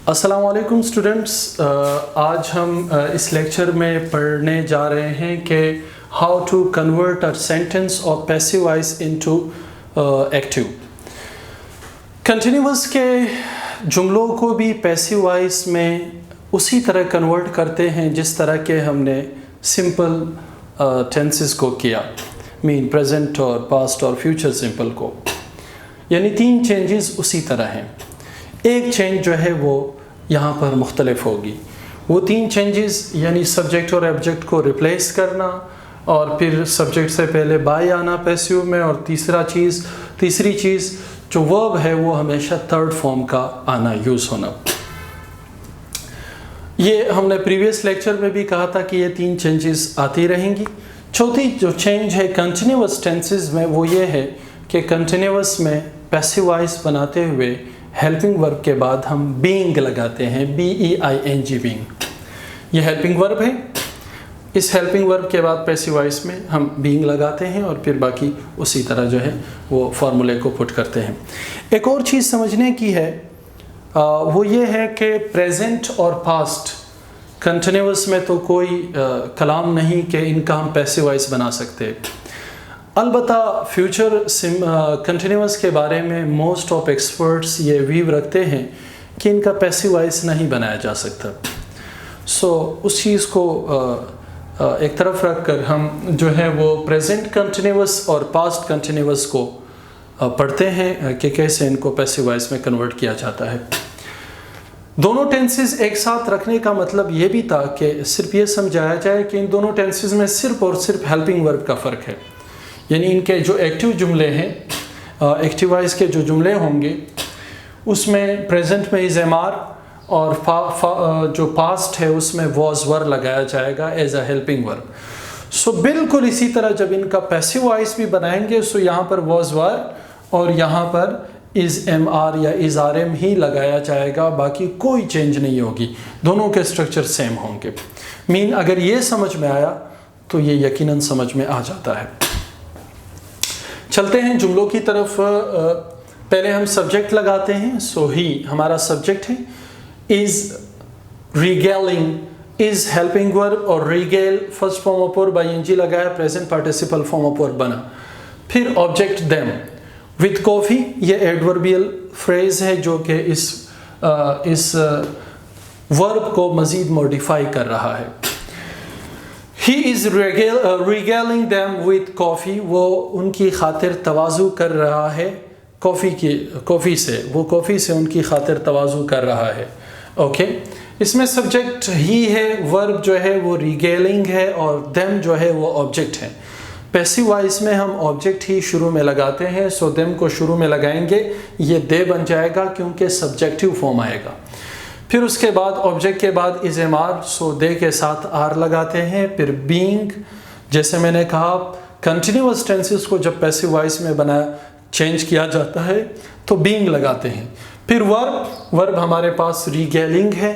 अस्सलाम वालेकुम स्टूडेंट्स। आज हम इस लेक्चर में पढ़ने जा रहे हैं कि how to convert a sentence of passive voice into active. Continuous के जुमलों को भी पैसिव वॉइस में उसी तरह कन्वर्ट करते हैं जिस तरह के हमने सिंपल टेंसेस को किया, मीन प्रेजेंट और पास्ट और फ्यूचर सिंपल को। यानी 3 चेंजेस उसी तरह हैं। एक चेंज जो है वो यहाँ पर मुख्तलिफ होगी। वो 3 चेंजेस यानी सब्जेक्ट और ऑब्जेक्ट को रिप्लेस करना, और फिर सब्जेक्ट से पहले बाय आना पैसिव में, और तीसरी चीज़ जो वर्ब है वो हमेशा थर्ड फॉर्म का आना, यूज़ होना। ये हमने प्रीवियस लेक्चर में भी कहा था कि ये 3 चेंजेस आती रहेंगी। चौथी जो चेंज है कंटिन्यूअस टेंसेस में वो ये है कि कंटिन्यूअस में पैसिव वॉइस बनाते हुए हेल्पिंग वर्ब के बाद हम बीइंग लगाते हैं, BEING बीइंग। ये हेल्पिंग वर्ब है। इस हेल्पिंग वर्ब के बाद पैसिव वॉइस में हम बीइंग लगाते हैं और फिर बाकी उसी तरह जो है वो फार्मूले को पुट करते हैं। एक और चीज़ समझने की है वो ये है कि प्रेजेंट और पास्ट कंटिन्यूअस में तो कोई कलाम नहीं कि इनका हम पैसिव वॉइस बना सकते। अलबत्ता फ्यूचर कंटिन्यूअस के बारे में मोस्ट ऑफ एक्सपर्ट्स ये व्यू रखते हैं कि इनका पैसिव वॉइस नहीं बनाया जा सकता। उस चीज़ को एक तरफ रख कर हम जो है वो प्रेजेंट कंटिन्यूअस और पास्ट कंटिन्यूअस को पढ़ते हैं कि कैसे इनको पैसिव वॉइस में कन्वर्ट किया जाता है। दोनों टेंसेस एक साथ रखने का मतलब ये भी था कि सिर्फ ये समझाया जाए कि इन दोनों टेंसेस में सिर्फ और सिर्फ हेल्पिंग वर्ब का फ़र्क है। यानी इनके जो एक्टिव जुमले हैं, एक्टिव वॉइस के जो जुमले होंगे उसमें प्रेजेंट में इज़ एमआर और जो पास्ट है उसमें वॉज वर लगाया जाएगा एज अ हेल्पिंग वर्ब। बिल्कुल इसी तरह जब इनका पैसिव वॉइस भी बनाएंगे यहाँ पर वॉज वर और यहाँ पर इज़ एमआर या इज़ आरएम ही लगाया जाएगा, बाकी कोई चेंज नहीं होगी। दोनों के स्ट्रक्चर सेम होंगे। मीन अगर ये समझ में आया तो ये यकीनन समझ में आ जाता है। चलते हैं जुमलों की तरफ। पहले हम सब्जेक्ट लगाते हैं। ही हमारा सब्जेक्ट है। इज रिगेलिंग इज हेल्पिंग वर्ब और Rigel first form of verb ING लगाया, present participle form of verb बना। फिर ऑब्जेक्ट देम विद कॉफी, ये एडवर्बियल फ्रेज है जो कि इस वर्ब को मजीद मॉडिफाई कर रहा है। He is regaling them with coffee, वो उनकी खातिर तवाज़ु कर रहा है कॉफ़ी से, वो कॉफ़ी से उनकी खातिर तवाज़ु कर रहा है। ओके, इसमें सब्जेक्ट ही है, वर्ब जो है वो रिगेलिंग है और them जो है वो ऑब्जेक्ट है। पैसिव वॉइस में हम ऑब्जेक्ट ही शुरू में लगाते हैं, them को शुरू में लगाएंगे, ये दे बन जाएगा क्योंकि सब्जेक्टिव फॉर्म आएगा। फिर उसके बाद ऑब्जेक्ट के बाद इज एमआर, दे के साथ आर लगाते हैं। फिर बीइंग, जैसे मैंने कहा कंटिन्यूअस टेंसेस को जब पैसिव वॉइस में चेंज किया जाता है तो बीइंग लगाते हैं। फिर वर्ब हमारे पास रिगेलिंग है,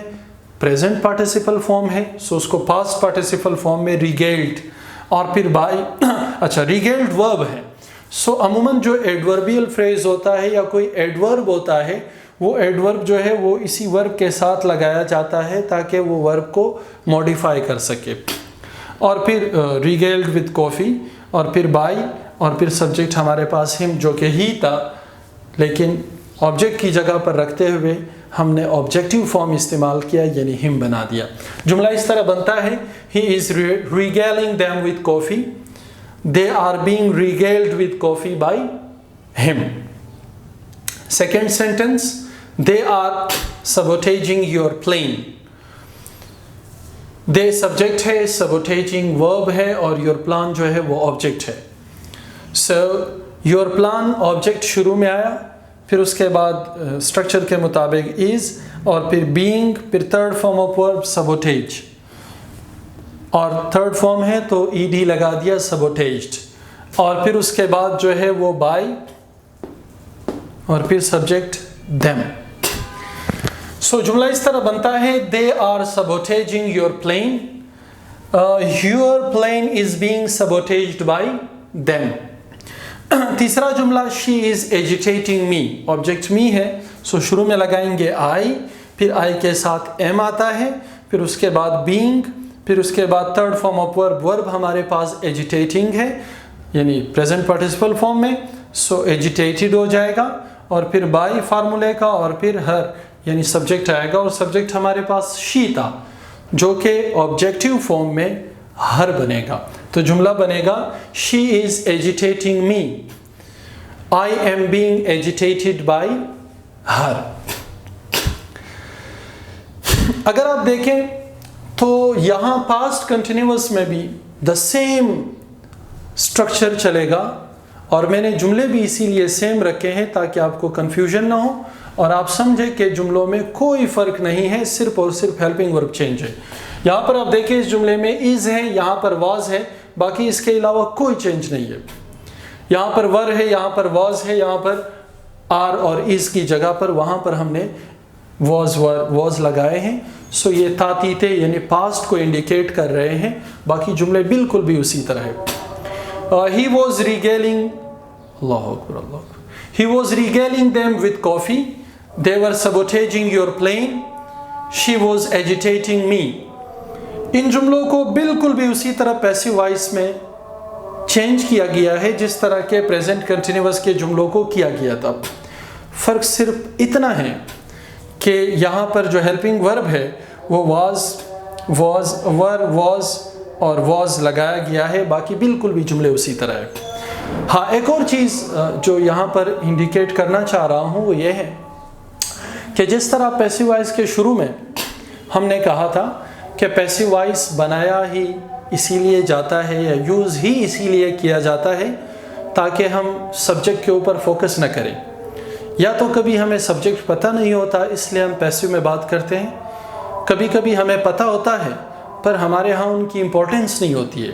प्रेजेंट पार्टिसिपल फॉर्म है, उसको पास्ट पार्टिसिपल फॉर्म में रिगेल्ड, और फिर बाय रिगेल्ड वर्ब है। अमूमन जो एडवर्बियल फ्रेज होता है या कोई एडवर्ब होता है, वो एडवर्ब जो है वो इसी वर्ब के साथ लगाया जाता है ताकि वो वर्ब को मॉडिफाई कर सके। और फिर रिगेल्ड विद कॉफ़ी, और फिर बाय, और फिर सब्जेक्ट हमारे पास हिम जो कि ही था, लेकिन ऑब्जेक्ट की जगह पर रखते हुए हमने ऑब्जेक्टिव फॉर्म इस्तेमाल किया यानी हिम बना दिया। जुमला इस तरह बनता है, he is regaling them with coffee, they are being regaled with coffee by him. Second sentence, they are sabotaging your plane। they subject है, sabotaging वर्ब है और your plan जो है वो ऑब्जेक्ट है। your plan ऑब्जेक्ट शुरू में आया, फिर उसके बाद स्ट्रक्चर के मुताबिक is, और फिर being, फिर third form of verb sabotage, और थर्ड फॉर्म है तो ed लगा दिया sabotaged, और फिर उसके बाद जो है वो by, और फिर सब्जेक्ट them। जुमला इस तरह बनता है, they are sabotaging your plane, your plane is being sabotaged by them। तीसरा जुमला, she is agitating me, object me है, शुरू में लगाएंगे I, फिर आई के साथ एम आता है, फिर उसके बाद बीइंग, फिर उसके बाद third form of verb, verb हमारे पास एजिटेटिंग है यानी प्रेजेंट पार्टिसिपल फॉर्म में, सो एजिटेटेड हो जाएगा, और फिर बाय फार्मूले का, और फिर हर यानी सब्जेक्ट आएगा, और सब्जेक्ट हमारे पास शी था जो कि ऑब्जेक्टिव फॉर्म में हर बनेगा। तो जुमला बनेगा she is agitating me, I am being agitated bye हर। अगर आप देखें तो यहां पास्ट कंटिन्यूअस में भी द सेम स्ट्रक्चर चलेगा, और मैंने जुमले भी इसीलिए सेम रखे हैं ताकि आपको कंफ्यूजन ना हो और आप समझें कि जुमलों में कोई फर्क नहीं है, सिर्फ और सिर्फ हेल्पिंग वर्ब चेंज है। यहाँ पर आप देखिए इस जुमले में इज है, यहाँ पर वाज है, बाकी इसके अलावा कोई चेंज नहीं है। यहाँ पर वर है, यहाँ पर वाज है, यहाँ पर आर और इज की जगह पर वहाँ पर हमने वाज लगाए हैं। सो ये तातीते यानी पास्ट को इंडिकेट कर रहे हैं, बाकी जुमले बिल्कुल भी उसी तरह है। ही वॉज रिगेलिंग, अल्लाह अकबर अल्लाह, he was regaling them with coffee, they were sabotaging your plane, she was agitating me. इन जुमलों को बिल्कुल भी उसी तरह पैसिव वॉइस में चेंज किया गया है जिस तरह के प्रेजेंट कंटिन्यूअस के जुमलों को किया गया था। फर्क सिर्फ इतना है कि यहाँ पर जो हेल्पिंग वर्ब है वो वाज, वर, वाज और वाज लगाया गया है, बाकी बिल्कुल भी जुमले उसी तरह है। हाँ, एक और चीज़ जो यहाँ पर इंडिकेट करना चाह रहा हूँ वो ये है कि जिस तरह पैसिव वॉइस के शुरू में हमने कहा था कि पैसिव वॉइस बनाया ही इसीलिए जाता है या यूज़ ही इसीलिए किया जाता है ताकि हम सब्जेक्ट के ऊपर फोकस न करें, या तो कभी हमें सब्जेक्ट पता नहीं होता इसलिए हम पैसिव में बात करते हैं, कभी कभी हमें पता होता है पर हमारे यहाँ उनकी इम्पोर्टेंस नहीं होती है,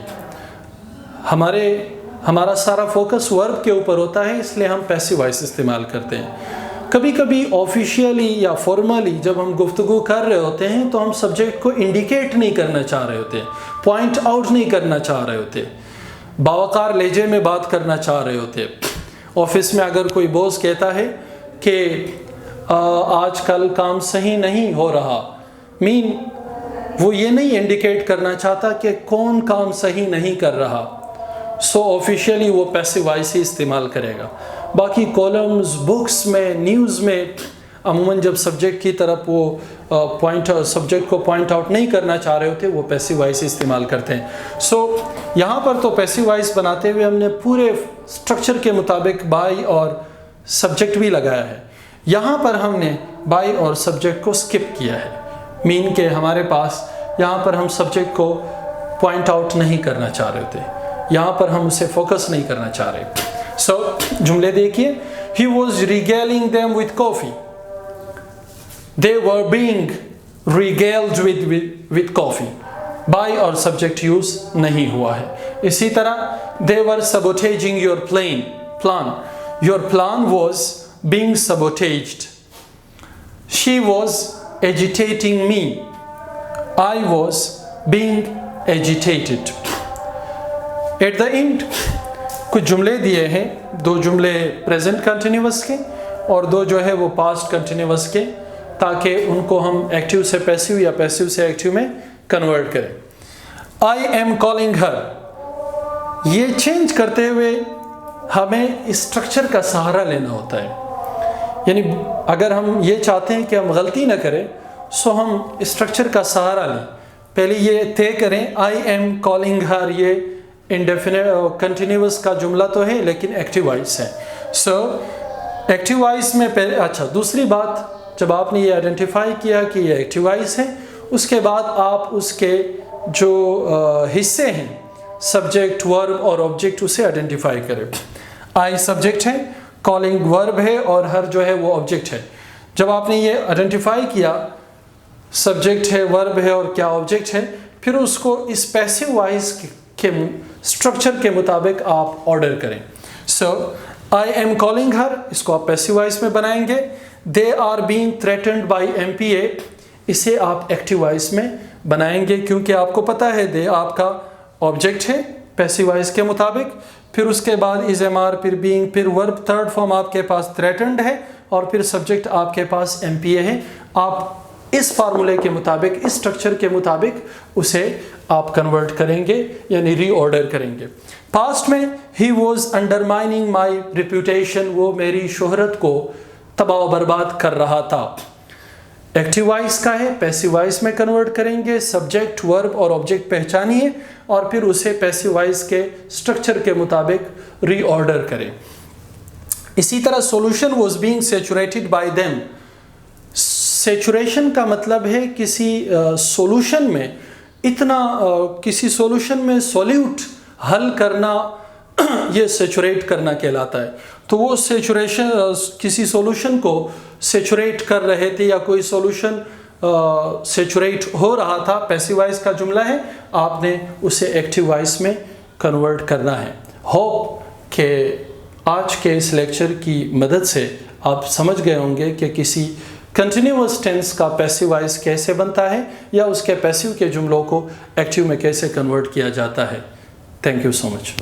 हमारा सारा फोकस वर्ब के ऊपर होता है इसलिए हम पैसिव वॉइस इस्तेमाल करते हैं। कभी कभी ऑफिशियली या फॉर्मली जब हम गुफ्तगू कर रहे होते हैं तो हम सब्जेक्ट को इंडिकेट नहीं करना चाह रहे होते, पॉइंट आउट नहीं करना चाह रहे होते, बावकार लहजे में बात करना चाह रहे होते। ऑफिस में अगर कोई बॉस कहता है कि आजकल काम सही नहीं हो रहा, वो ये नहीं इंडिकेट करना चाहता कि कौन काम सही नहीं कर रहा, सो ऑफिशियली वो पैसिव वॉइस ही इस्तेमाल करेगा। बाकी कॉलम्स, बुक्स में, न्यूज़ में अमूमन जब सब्जेक्ट की तरफ वो सब्जेक्ट को पॉइंट आउट नहीं करना चाह रहे होते वो पैसिव वॉइस इस्तेमाल करते हैं। सो यहाँ पर तो पैसिव वॉइस बनाते हुए हमने पूरे स्ट्रक्चर के मुताबिक बाय और सब्जेक्ट भी लगाया है। यहाँ पर हमने बाय और सब्जेक्ट को स्किप किया है, मीन के हमारे पास यहाँ पर हम सब्जेक्ट को पॉइंट आउट नहीं करना चाह रहे होते, यहाँ पर हम उसे फोकस नहीं करना चाह रहे। सो जुमले देखिए, he was regaling them with coffee, they were being regaled with coffee, by और subject use नहीं हुआ है। इसी तरह they were sabotaging your plan, your plan was being sabotaged, she was agitating me, I was being agitated। At the end कुछ जुमले दिए हैं, दो जुमले प्रेजेंट कंटिन्यूअस के और दो जो है वो पास्ट कंटिन्यूअस के, ताकि उनको हम एक्टिव से पैसिव या पैसिव से एक्टिव में कन्वर्ट करें। आई एम कॉलिंग हर, ये चेंज करते हुए हमें स्ट्रक्चर का सहारा लेना होता है, यानी अगर हम ये चाहते हैं कि हम गलती ना करें सो हम स्ट्रक्चर का सहारा लें। पहले ये तय करें आई एम कॉलिंग हर, ये इंडेफिनिट कंटिन्यूअस का जुमला तो है लेकिन एक्टिव वॉइस है। सो एक्टिव वॉइस में पहले, अच्छा दूसरी बात, जब आपने ये आइडेंटिफाई किया कि ये एक्टिव वॉइस है, उसके बाद आप उसके जो हिस्से हैं सब्जेक्ट, वर्ब और ऑब्जेक्ट उसे आइडेंटिफाई करें। आई सब्जेक्ट है, कॉलिंग वर्ब है और हर जो है वो ऑब्जेक्ट है। जब आपने ये आइडेंटिफाई किया सब्जेक्ट है, वर्ब है और क्या ऑब्जेक्ट है, फिर उसको इस पैसिव वॉइस के स्ट्रक्चर के मुताबिक आप ऑर्डर करें। सो आई एम कॉलिंग हर, इसको आप पैसिव वॉइस में बनाएंगे। They are being threatened by MPA, इसे आप एक्टिव वॉइस में बनाएंगे क्योंकि आपको पता है दे आपका ऑब्जेक्ट है पैसिव वॉइस के मुताबिक। फिर उसके बाद इज एम आर, फिर बीइंग, फिर वर्ब थर्ड फॉर्म आपके पास थ्रेटन्ड है और फिर सब्जेक्ट आपके पास एमपीए है। आप इस फार्मूले के मुताबिक, इस स्ट्रक्चर के मुताबिक उसे आप कन्वर्ट करेंगे यानी रीऑर्डर करेंगे। पास्ट में he was undermining my reputation, वो मेरी शोहरत को तबाह बर्बाद कर रहा था। एक्टिव वॉइस का है, पैसिव वॉइस में कन्वर्ट करेंगे। सब्जेक्ट, वर्ब और ऑब्जेक्ट पहचानिए और फिर उसे पैसिव वॉइस के स्ट्रक्चर के मुताबिक रीऑर्डर करें। इसी तरह solution was being saturated bye them. Saturation का मतलब है किसी सॉल्यूशन में इतना किसी सॉल्यूशन में सॉल्यूट हल करना ये सैचुरेट करना कहलाता है। तो वो सैचुरेशन किसी सॉल्यूशन को सैचुरेट कर रहे थे या कोई सॉल्यूशन सैचुरेट हो रहा था, पैसिव वॉइस का जुमला है, आपने उसे एक्टिव वॉइस में कन्वर्ट करना है। होप के आज के इस लेक्चर की मदद से आप समझ गए होंगे कि किसी कंटिन्यूअस टेंस का पैसिव वॉइस कैसे बनता है या उसके पैसिव के जुमलों को एक्टिव में कैसे कन्वर्ट किया जाता है। Thank you so much.